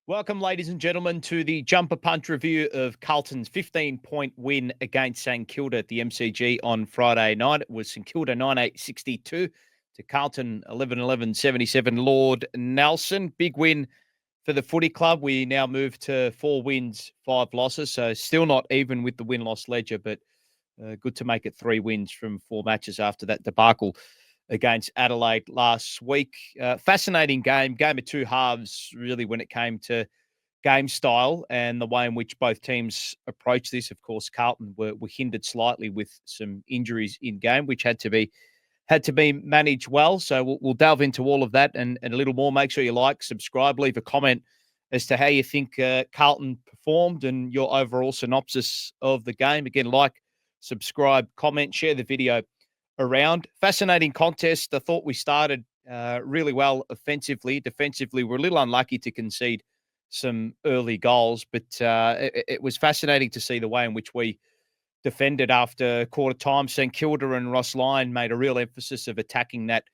Welcome, ladies and gentlemen, to the Jumper Punch review of Carlton's 15-point win against St Kilda at the MCG on Friday night. It was St Kilda 9-8-62 to Carlton 11-11-77. Lord Nelson, big win for the footy club. We now move to 4 wins, 5 losses, so still not even with the win-loss ledger, but good to make it 3 wins from 4 matches after that debacle against Adelaide last week. Fascinating game of two halves, really, when it came to game style and the way in which both teams approached this. Of course, Carlton were hindered slightly with some injuries in game, which had to be managed well. So we'll delve into all of that and a little more. Make sure you like, subscribe, leave a comment as to how you think Carlton performed and your overall synopsis of the game. Again, like, subscribe, comment, share the video around. Fascinating contest. I thought we started really well offensively. Defensively, we're a little unlucky to concede some early goals, but it was fascinating to see the way in which we defended after quarter time. St Kilda and Ross Lyon made a real emphasis of attacking that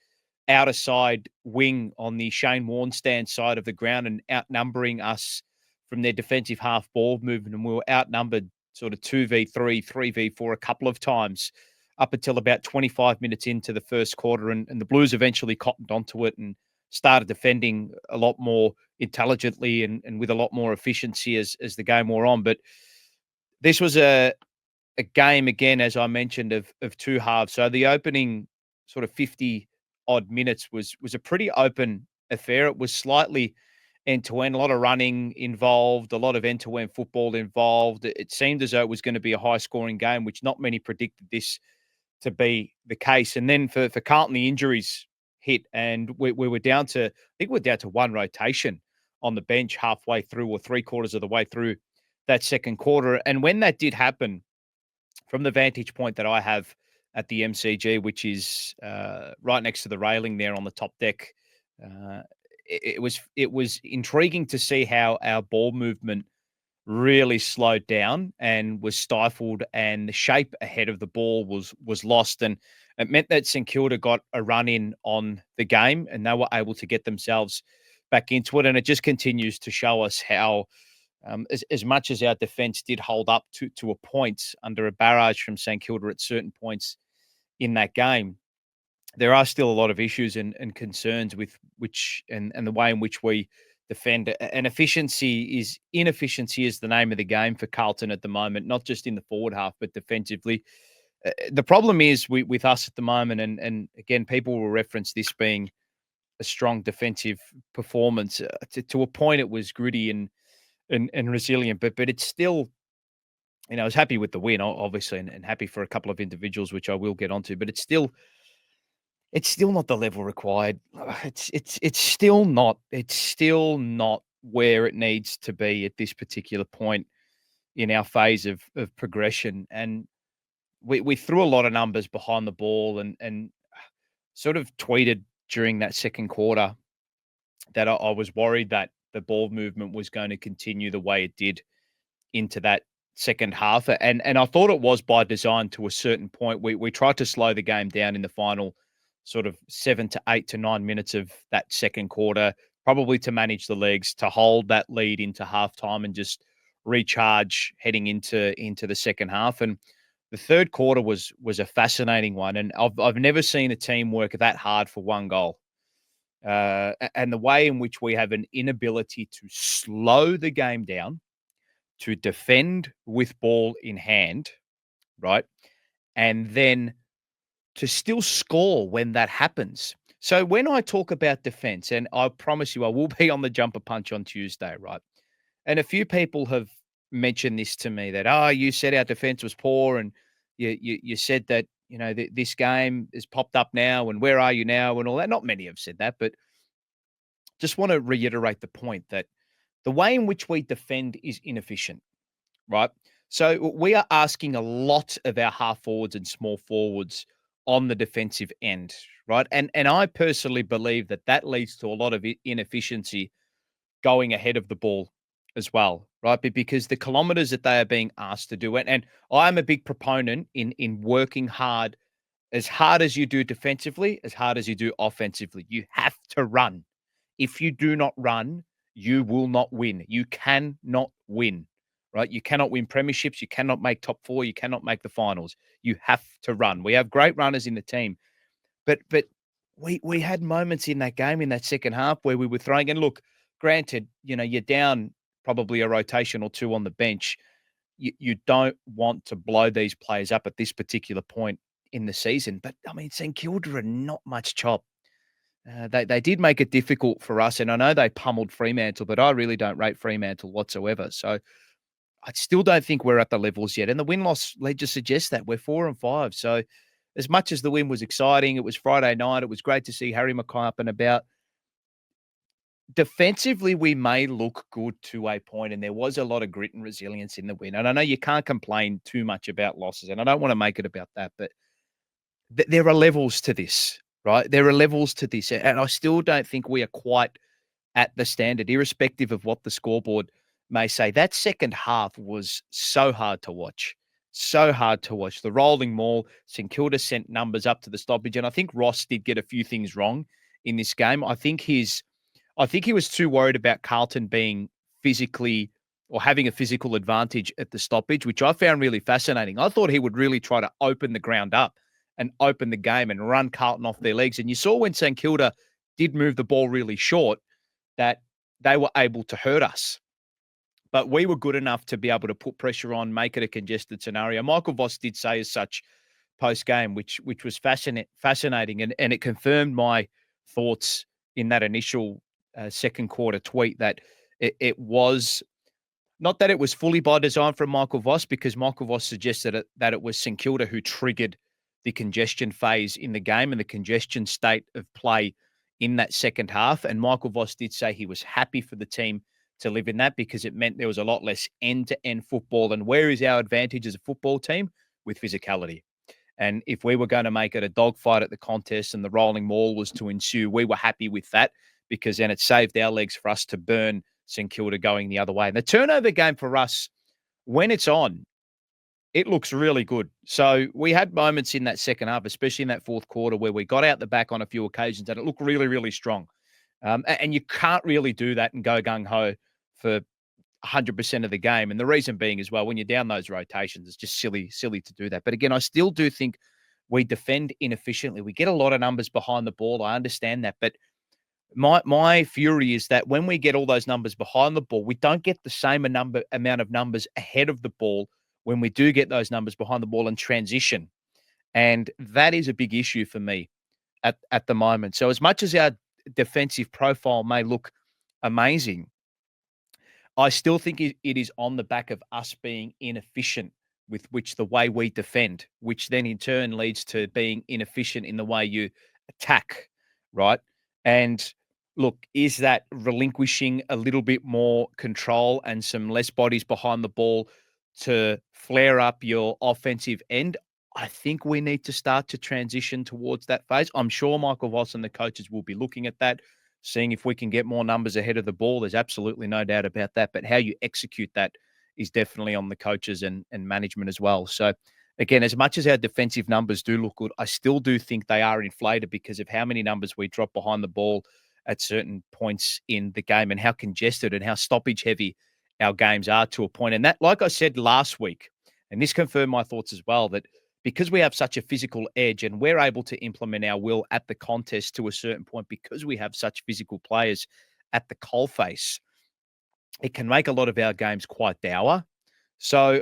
outer side wing on the Shane Warnstand side of the ground and outnumbering us from their defensive half ball movement. And we were outnumbered sort of 2v3, 3v4 a couple of times up until about 25 minutes into the first quarter. And the Blues eventually cottoned onto it and started defending a lot more intelligently and with a lot more efficiency as the game wore on. But this was a game, again, as I mentioned, of two halves. So the opening sort of 50 odd minutes was a pretty open affair. It was slightly end-to-end, a lot of running involved, a lot of end-to-end football involved. It seemed as though it was going to be a high-scoring game, which not many predicted this to be the case. And then for Carlton, the injuries hit, and we were down to, I think we're down to one rotation on the bench halfway through or 3/4 of the way through that second quarter. And when that did happen, from the vantage point that I have at the MCG, which is right next to the railing there on the top deck, uh, it was intriguing to see how our ball movement really slowed down and was stifled, and the shape ahead of the ball was lost, and it meant that St Kilda got a run in on the game, and they were able to get themselves back into it, and it just continues to show us how. As much as our defence did hold up to a point under a barrage from St Kilda at certain points in that game, there are still a lot of issues and concerns with which and the way in which we defend. And inefficiency is the name of the game for Carlton at the moment, not just in the forward half, but defensively. The problem is with us at the moment, and again, people will reference this being a strong defensive performance. To a point, it was gritty and resilient, but it's still, I was happy with the win, obviously, and happy for a couple of individuals, which I will get onto, but it's still not the level required. It's still not where it needs to be at this particular point in our phase of progression. And we threw a lot of numbers behind the ball and sort of tweeted during that second quarter that I was worried that the ball movement was going to continue the way it did into that second half. And I thought it was by design to a certain point. We tried to slow the game down in the final sort of 7 to 8 to 9 minutes of that second quarter, probably to manage the legs, to hold that lead into halftime and just recharge heading into the second half. And the third quarter was a fascinating one. And I've never seen a team work that hard for one goal. And the way in which we have an inability to slow the game down, to defend with ball in hand, right? And then to still score when that happens. So when I talk about defense, and I promise you I will be on the Jumper Punch on Tuesday, right? And a few people have mentioned this to me that, you said our defense was poor, and you said that, this game is popped up now, and where are you now, and all that. Not many have said that, but just want to reiterate the point that the way in which we defend is inefficient, right? So we are asking a lot of our half forwards and small forwards on the defensive end, right? And I personally believe that leads to a lot of inefficiency going ahead of the ball as well, right? Because the kilometers that they are being asked to do it, and I'm a big proponent in working hard as you do defensively, as hard as you do offensively. You have to run. If you do not run, you will not win. You cannot win, right? You cannot win premierships. You cannot make top four. You cannot make the finals. You have to run. We have great runners in the team, but we had moments in that game in that second half where we were throwing. And look, granted, you're down probably a rotation or two on the bench. You don't want to blow these players up at this particular point in the season. But I mean, St Kilda are not much chop. They did make it difficult for us, and I know they pummeled Fremantle, but I really don't rate Fremantle whatsoever. So I still don't think we're at the levels yet. And the win-loss ledger suggests that we're 4-5. So as much as the win was exciting, it was Friday night. It was great to see Harry Mackay up and about. Defensively, we may look good to a point, and there was a lot of grit and resilience in the win. And I know you can't complain too much about losses, and I don't want to make it about that, but there are levels to this, right? There are levels to this, and I still don't think we are quite at the standard, irrespective of what the scoreboard may say. That second half was so hard to watch. So hard to watch. The rolling maul, St Kilda sent numbers up to the stoppage, and I think Ross did get a few things wrong in this game. I think he was too worried about Carlton being physically or having a physical advantage at the stoppage, which I found really fascinating. I thought he would really try to open the ground up and open the game and run Carlton off their legs. And you saw when St Kilda did move the ball really short, that they were able to hurt us. But we were good enough to be able to put pressure on, make it a congested scenario. Michael Voss did say as such post-game, which was fascinating, and it confirmed my thoughts in that initial second quarter tweet that it was not that it was fully by design from Michael Voss, because Michael Voss suggested that it was St Kilda who triggered the congestion phase in the game and the congestion state of play in that second half. And Michael Voss did say he was happy for the team to live in that because it meant there was a lot less end-to-end football. And where is our advantage as a football team? With physicality. And if we were going to make it a dogfight at the contest and the rolling maul was to ensue, we were happy with that because then it saved our legs for us to burn St Kilda going the other way. And the turnover game for us, when it's on, it looks really good. So we had moments in that second half, especially in that fourth quarter, where we got out the back on a few occasions and it looked really, really strong. And you can't really do that and go gung-ho for 100% of the game. And the reason being as well, when you're down those rotations, it's just silly to do that. But again, I still do think we defend inefficiently. We get a lot of numbers behind the ball. I understand that. But my fury is that when we get all those numbers behind the ball, we don't get the same amount of numbers ahead of the ball when we do get those numbers behind the ball and transition. And that is a big issue for me at the moment. So as much as our defensive profile may look amazing, I still think it is on the back of us being inefficient with which the way we defend, which then in turn leads to being inefficient in the way you attack, right? And look, is that relinquishing a little bit more control and some less bodies behind the ball to flare up your offensive end? I think we need to start to transition towards that phase. I'm sure Michael Voss and the coaches will be looking at that, seeing if we can get more numbers ahead of the ball. There's absolutely no doubt about that. But how you execute that is definitely on the coaches and management as well. So, again, as much as our defensive numbers do look good, I still do think they are inflated because of how many numbers we drop behind the ball at certain points in the game and how congested and how stoppage heavy our games are to a point. And that, like I said last week, and this confirmed my thoughts as well, that because we have such a physical edge and we're able to implement our will at the contest to a certain point because we have such physical players at the coalface, it can make a lot of our games quite dour. So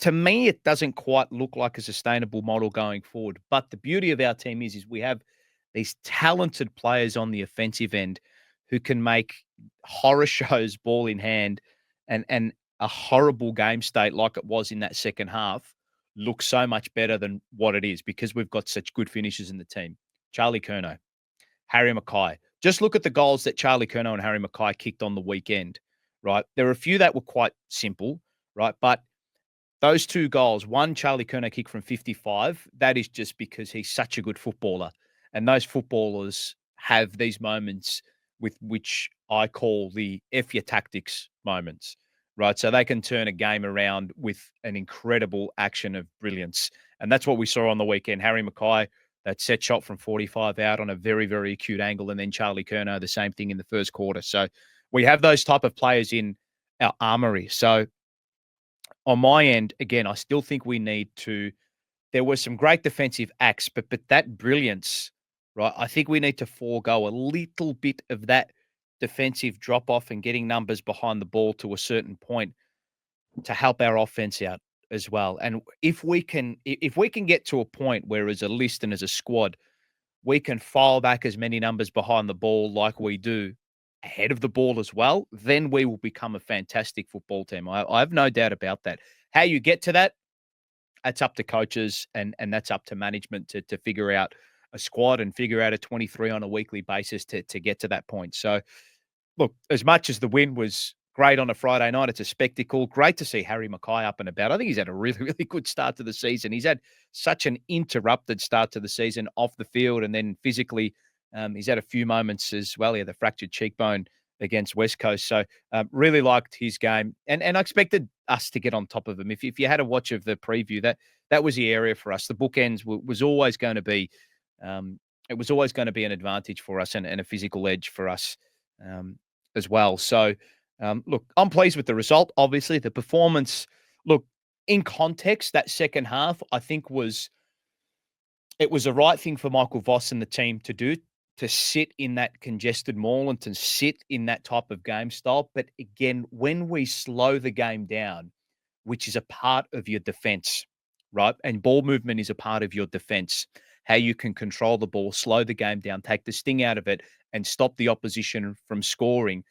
to me, it doesn't quite look like a sustainable model going forward. But the beauty of our team is we have these talented players on the offensive end who can make horror shows ball in hand and a horrible game state like it was in that second half look so much better than what it is because we've got such good finishers in the team. Charlie Curnow, Harry Mackay. Just look at the goals that Charlie Curnow and Harry Mackay kicked on the weekend, right? There are a few that were quite simple, right? But those two goals, one Charlie Curnow kick from 55, that is just because he's such a good footballer. And those footballers have these moments with which I call the F your tactics moments, right? So they can turn a game around with an incredible action of brilliance. And that's what we saw on the weekend. Harry Mackay, that set shot from 45 out on a very, very acute angle. And then Charlie Curnow, the same thing in the first quarter. So we have those type of players in our armory. So on my end, again, I still think we need to. There were some great defensive acts, but that brilliance, right? I think we need to forego a little bit of that defensive drop off and getting numbers behind the ball to a certain point to help our offense out as well. And if we can get to a point where as a list and as a squad, we can file back as many numbers behind the ball like we do ahead of the ball as well, then we will become a fantastic football team. I have no doubt about that. How you get to that, that's up to coaches and that's up to management to figure out a squad and figure out a 23 on a weekly basis to get to that point. So look, as much as the win was great on a Friday night, it's a spectacle. Great to see Harry Mackay up and about. I think he's had a really, really good start to the season. He's had such an interrupted start to the season off the field and then physically. He's had a few moments as well. He had the fractured cheekbone against West Coast. So really liked his game. And I expected us to get on top of him. If you had a watch of the preview, that was the area for us. The bookends was always going to be it was always going to be an advantage for us and a physical edge for us. As well. So, look, I'm pleased with the result. Obviously, the performance. Look, in context, that second half, I think it was the right thing for Michael Voss and the team to do to sit in that congested mall and to sit in that type of game style. But again, when we slow the game down, which is a part of your defense, right? And ball movement is a part of your defense. How you can control the ball, slow the game down, take the sting out of it, and stop the opposition from scoring.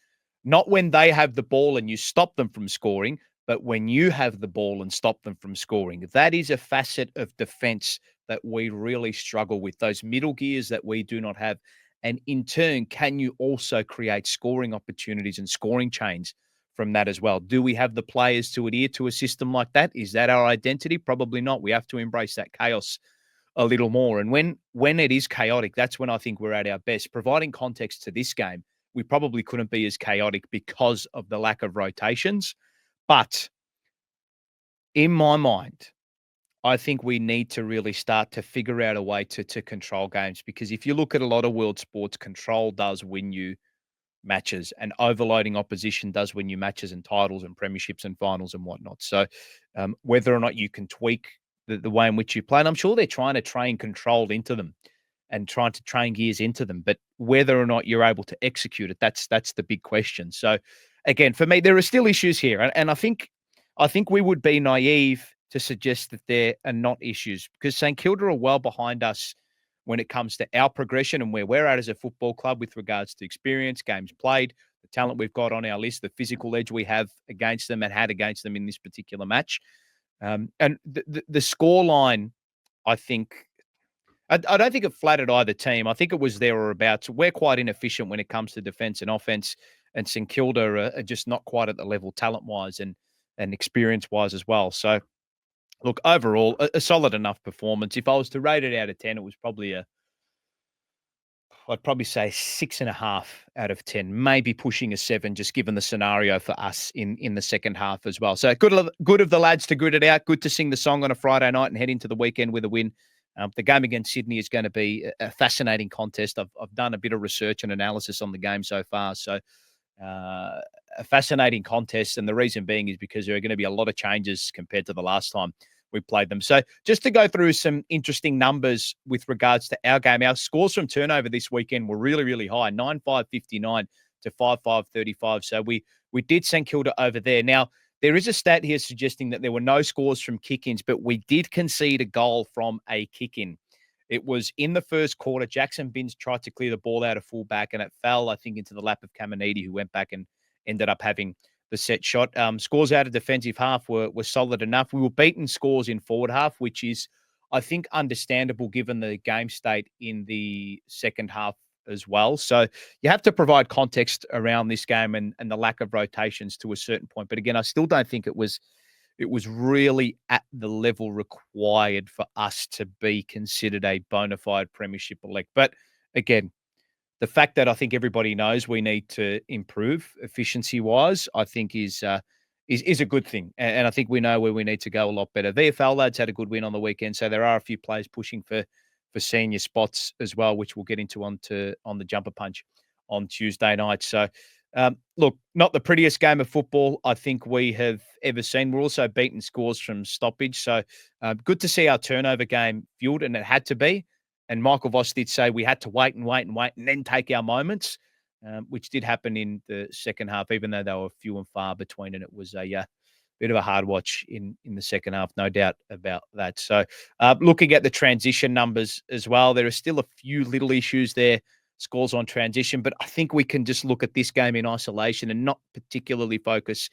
Not when they have the ball and you stop them from scoring, but when you have the ball and stop them from scoring. That is a facet of defense that we really struggle with, those middle gears that we do not have. And in turn, can you also create scoring opportunities and scoring chains from that as well? Do we have the players to adhere to a system like that? Is that our identity? Probably not. We have to embrace that chaos a little more. And when it is chaotic, that's when I think we're at our best. Providing context to this game, we probably couldn't be as chaotic because of the lack of rotations. But in my mind, I think we need to really start to figure out a way to control games, because if you look at a lot of world sports, control does win you matches, and overloading opposition does win you matches and titles and premierships and finals and whatnot. So whether or not you can tweak the way in which you play, and I'm sure they're trying to train control into them and trying to train gears into them, but whether or not you're able to execute it, that's the big question. So again, for me, there are still issues here, and I think we would be naive to suggest that there are not issues, because St Kilda are well behind us when it comes to our progression and where we're at as a football club with regards to experience, games played, the talent we've got on our list, the physical edge we have against them and had against them in this particular match. And the score line, I think, I don't think it flattered either team. I think it was there or abouts. We're quite inefficient when it comes to defense and offense, and St Kilda are just not quite at the level talent-wise and experience-wise as well. So, look, overall, a solid enough performance. If I was to rate it out of 10, it was probably I'd probably say 6.5 out of 10, maybe pushing a 7, just given the scenario for us in the second half as well. So good of the lads to grit it out. Good to sing the song on a Friday night and head into the weekend with a win. The game against Sydney is going to be a fascinating contest. I've done a bit of research and analysis on the game so far. So a fascinating contest. And the reason being is because there are going to be a lot of changes compared to the last time we played them. So just to go through some interesting numbers with regards to our game, our scores from turnover this weekend were really, really high, 9-5-59 to 5-5-35. So we did St Kilda over there. Now, there is a stat here suggesting that there were no scores from kick-ins, but we did concede a goal from a kick-in. It was in the first quarter. Jackson Binns tried to clear the ball out of fullback, and it fell, I think, into the lap of Caminiti, who went back and ended up having the set shot. Scores out of defensive half were solid enough. We were beaten scores in forward half, which is, I think, understandable given the game state in the second half as well. So you have to provide context around this game and the lack of rotations to a certain point. But again, I still don't think it was really at the level required for us to be considered a bona fide premiership elect. But again, the fact that I think everybody knows we need to improve efficiency-wise, I think is a good thing. And I think we know where we need to go a lot better. VFL lads had a good win on the weekend, so there are a few players pushing for senior spots as well, which we'll get into on the jumper punch on Tuesday night. So Look, not the prettiest game of football I think we have ever seen. We're also beaten scores from stoppage. So good to see our turnover game fueled, and it had to be. And Michael Voss did say we had to wait and wait and wait and then take our moments, which did happen in the second half, even though they were few and far between. And it was a bit of a hard watch in the second half, no doubt about that. So looking at the transition numbers as well, there are still a few little issues there, scores on transition, but I think we can just look at this game in isolation and not particularly focus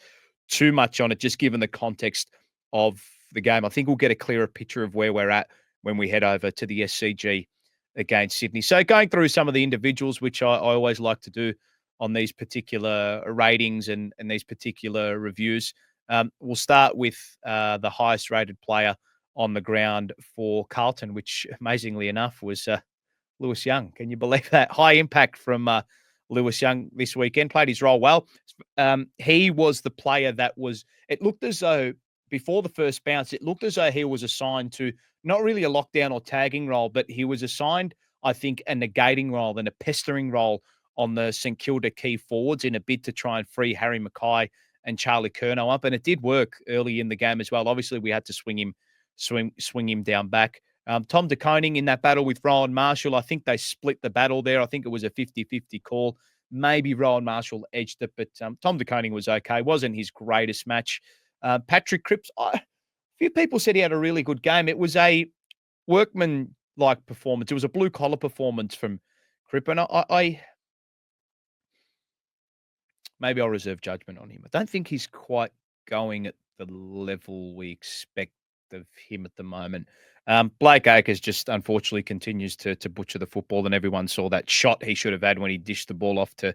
too much on it, just given the context of the game. I think we'll get a clearer picture of where we're at when we head over to the SCG against Sydney. So going through some of the individuals, which I always like to do on these particular ratings and these particular reviews. We'll start with the highest rated player on the ground for Carlton, which amazingly enough was Lewis Young. Can you believe that? High impact from Lewis Young this weekend. Played his role well. He was the player that was, it looked as though before the first bounce, it looked as though he was assigned to not really a lockdown or tagging role, but he was assigned, I think, a negating role and a pestering role on the St Kilda key forwards in a bid to try and free Harry Mackay and Charlie Curnow up. And it did work early in the game as well. Obviously, we had to swing him down back. Tom De Koning in that battle with Rowan Marshall, I think they split the battle there. I think it was a 50-50 call. Maybe Rowan Marshall edged it, but Tom De Koning was okay. Wasn't his greatest match. Patrick Cripps, a few people said he had a really good game. It was a workman-like performance. It was a blue-collar performance from Cripps, and maybe I'll reserve judgment on him. I don't think he's quite going at the level we expect of him at the moment. Blake Acres just unfortunately continues to butcher the football, and everyone saw that shot he should have had when he dished the ball off to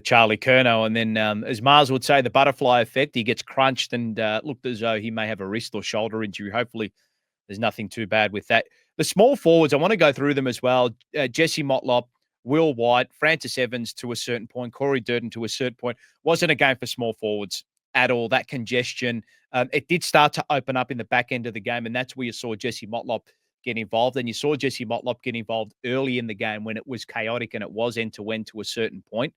Charlie Curnow. And then, as Mars would say, the butterfly effect, he gets crunched and looked as though he may have a wrist or shoulder injury. Hopefully there's nothing too bad with that. The small forwards, I want to go through them as well. Jesse Motlop, Will White, Francis Evans to a certain point, Corey Durden to a certain point. Wasn't a game for small forwards at all. That congestion, it did start to open up in the back end of the game, and that's where you saw Jesse Motlop get involved. And you saw Jesse Motlop get involved early in the game when it was chaotic and it was end-to-end to a certain point.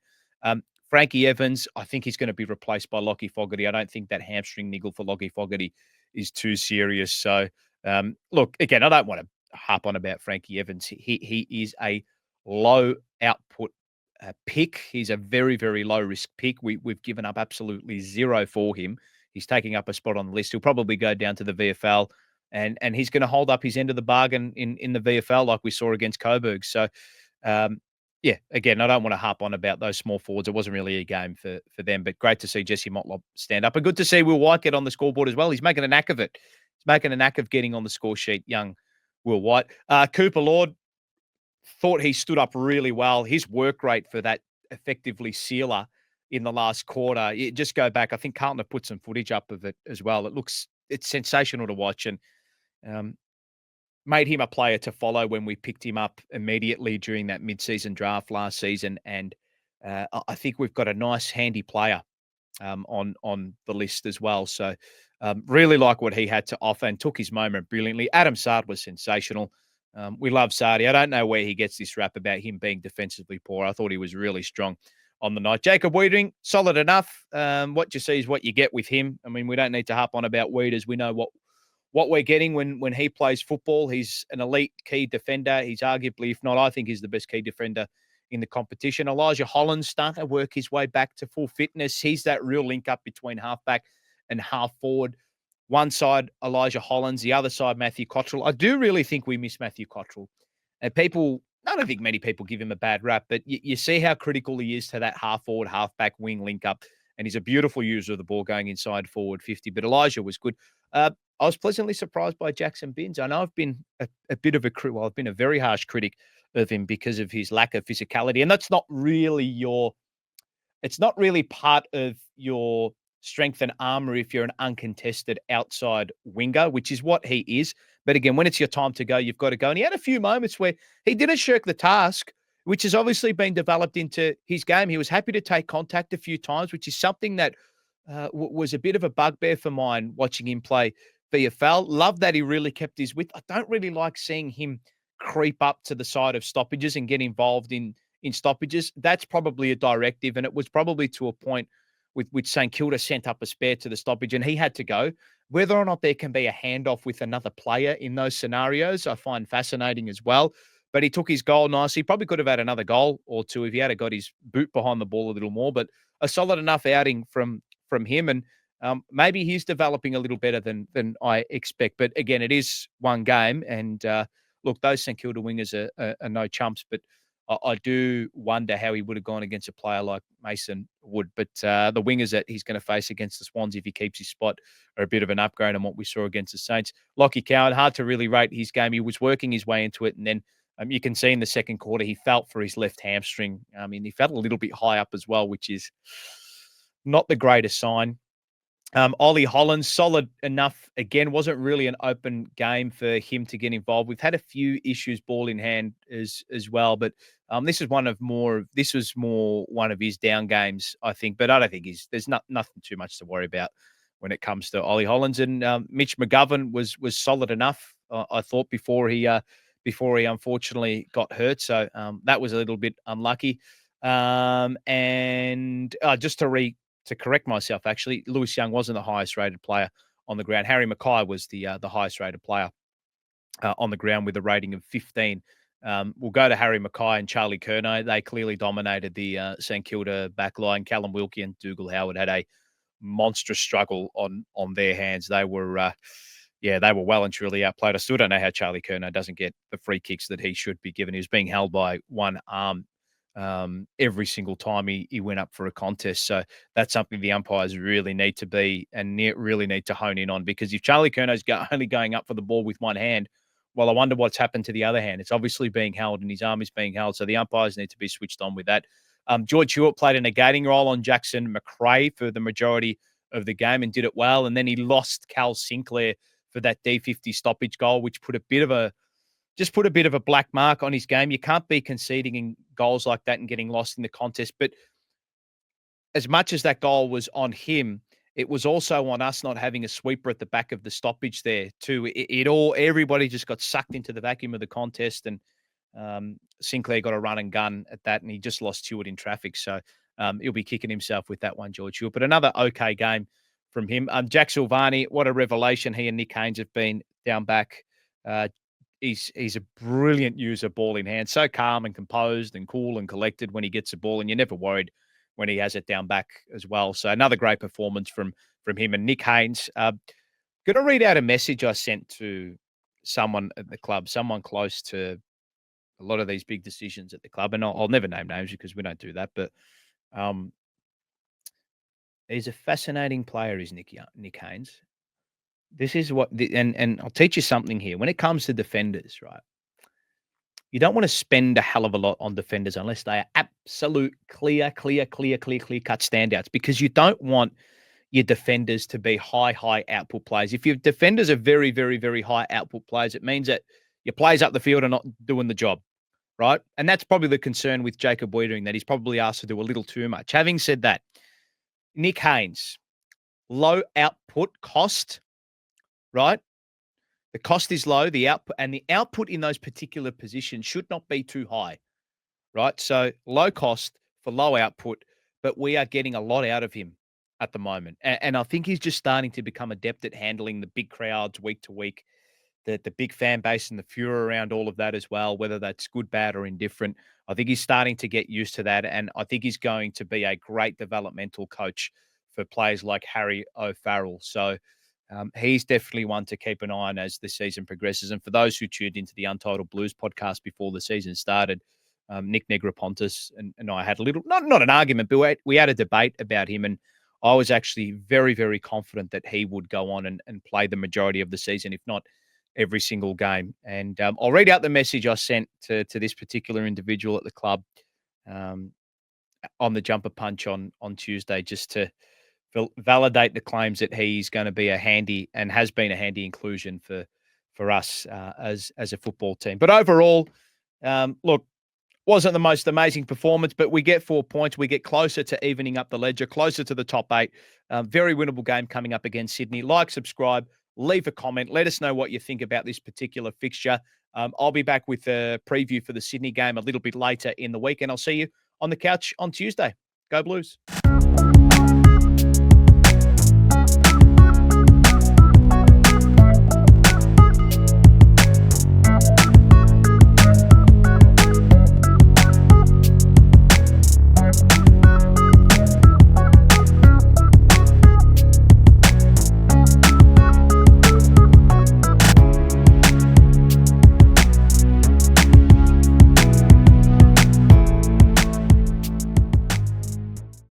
Frankie Evans, I think he's going to be replaced by Lockie Fogarty. I don't think that hamstring niggle for Lockie Fogarty is too serious. So, look, again, I don't want to harp on about Frankie Evans. He is a low output pick. He's a very, very low risk pick. We've given up absolutely zero for him. He's taking up a spot on the list. He'll probably go down to the VFL, and he's going to hold up his end of the bargain in the VFL like we saw against Coburg. So, yeah, again, I don't want to harp on about those small forwards. It wasn't really a game for them, but great to see Jesse Motlop stand up. And good to see Will White get on the scoreboard as well. He's making a knack of it. He's making a knack of getting on the score sheet, young Will White. Cooper Lord, thought he stood up really well. His work rate for that effectively sealer in the last quarter, just go back. I think Carlton have put some footage up of it as well. It's sensational to watch, and made him a player to follow when we picked him up immediately during that mid-season draft last season. And I think we've got a nice, handy player on the list as well. So really like what he had to offer and took his moment brilliantly. Adam Sard was sensational. We love Sardi. I don't know where he gets this rap about him being defensively poor. I thought he was really strong on the night. Jacob Wiedering, solid enough. What you see is what you get with him. I mean, we don't need to harp on about Wieders. We know what we're getting when he plays football. He's an elite key defender. He's arguably, if not, I think he's the best key defender in the competition. Elijah Holland's starting to work his way back to full fitness. He's that real link up between halfback and half forward. One side, Elijah Hollands, the other side, Matthew Cottrell. I do really think we miss Matthew Cottrell. And I don't think many people give him a bad rap, but you see how critical he is to that half forward, halfback wing link up. And he's a beautiful user of the ball going inside forward 50. But Elijah was good. I was pleasantly surprised by Jackson Binns. I know I've been a bit of I've been a very harsh critic of him because of his lack of physicality. And that's not really it's not really part of your strength and armor if you're an uncontested outside winger, which is what he is. But again, when it's your time to go, you've got to go. And he had a few moments where he didn't shirk the task, which has obviously been developed into his game. He was happy to take contact a few times, which is something that was a bit of a bugbear for mine watching him play VFL. Love that he really kept his width. I don't really like seeing him creep up to the side of stoppages and get involved in in stoppages. That's probably a directive, and it was probably to a point with which St Kilda sent up a spare to the stoppage, and he had to go. Whether or not there can be a handoff with another player in those scenarios, I find fascinating as well. But he took his goal nicely. He probably could have had another goal or two if he had got his boot behind the ball a little more. But a solid enough outing from him, and maybe he's developing a little better than I expect. But again, it is one game, and look, those St Kilda wingers are no chumps. But I do wonder how he would have gone against a player like Mason Wood. But the wingers that he's going to face against the Swans, if he keeps his spot, are a bit of an upgrade on what we saw against the Saints. Lockie Cowan, hard to really rate his game. He was working his way into it, and then you can see in the second quarter he felt for his left hamstring. I mean, he felt a little bit high up as well, which is not the greatest sign. Ollie Hollands, solid enough. Again, wasn't really an open game for him to get involved. We've had a few issues ball in hand as well, but this was more one of his down games, I think. But I don't think there's nothing too much to worry about when it comes to Ollie Hollands. And Mitch McGovern was solid enough, I thought, before he unfortunately got hurt. So that was a little bit unlucky. And just to correct myself, actually, Lewis Young wasn't the highest rated player on the ground. Harry Mackay was the highest rated player on the ground with a rating of 15. We'll go to Harry Mackay and Charlie Curnow. They clearly dominated the St Kilda backline. Callum Wilkie and Dougal Howard had a monstrous struggle on their hands. They were well and truly outplayed. I still don't know how Charlie Curnow doesn't get the free kicks that he should be given. He was being held by one arm every single time he went up for a contest. So that's something the umpires really need to hone in on, because if Charlie Curnow's only going up for the ball with one hand, well, I wonder what's happened to the other hand. It's obviously being held and his arm is being held. So the umpires need to be switched on with that. George Hewitt played a negating role on Jackson McRae for the majority of the game and did it well. And then he lost Cal Sinclair for that D50 stoppage goal, which put a bit of a black mark on his game. You can't be conceding in goals like that and getting lost in the contest. But as much as that goal was on him, it was also on us not having a sweeper at the back of the stoppage there too. Everybody just got sucked into the vacuum of the contest, and Sinclair got a run and gun at that, and he just lost Hewitt in traffic. So he'll be kicking himself with that one, George Hewitt. But another okay game from him. Jack Silvani, what a revelation he and Nick Haynes have been down back. He's a brilliant user, ball in hand, so calm and composed and cool and collected when he gets the ball, and you're never worried when he has it down back as well. So another great performance from him. And Nick Haynes, going to read out a message I sent to someone at the club, someone close to a lot of these big decisions at the club, and I'll never name names because we don't do that, but he's a fascinating player, is Nick Haynes. This is what, and I'll teach you something here. When it comes to defenders, right, you don't want to spend a hell of a lot on defenders unless they are absolute clear cut standouts, because you don't want your defenders to be high output players. If your defenders are very, very, very high output players, it means that your players up the field are not doing the job, right? And that's probably the concern with Jacob Wiedering, that he's probably asked to do a little too much. Having said that, Nick Haynes, low output cost, right? The cost is low, the output in those particular positions should not be too high, right? So low cost for low output, but we are getting a lot out of him at the moment. And I think he's just starting to become adept at handling the big crowds week to week, the big fan base and the furor around all of that as well, whether that's good, bad, or indifferent. I think he's starting to get used to that. And I think he's going to be a great developmental coach for players like Harry O'Farrell. So he's definitely one to keep an eye on as the season progresses. And for those who tuned into the Untitled Blues podcast before the season started, Nick Negroponte and I had a little, not an argument, but we had a debate about him. And I was actually very, very confident that he would go on and play the majority of the season, if not every single game. And I'll read out the message I sent to this particular individual at the club on the Jumper Punch on Tuesday, just to validate the claims that he's going to be a handy and has been a handy inclusion for us as a football team. But overall, look, wasn't the most amazing performance, but we get 4 points. We get closer to evening up the ledger, closer to the top 8. Very winnable game coming up against Sydney. Like, subscribe, leave a comment. Let us know what you think about this particular fixture. I'll be back with a preview for the Sydney game a little bit later in the week, and I'll see you on the couch on Tuesday. Go Blues.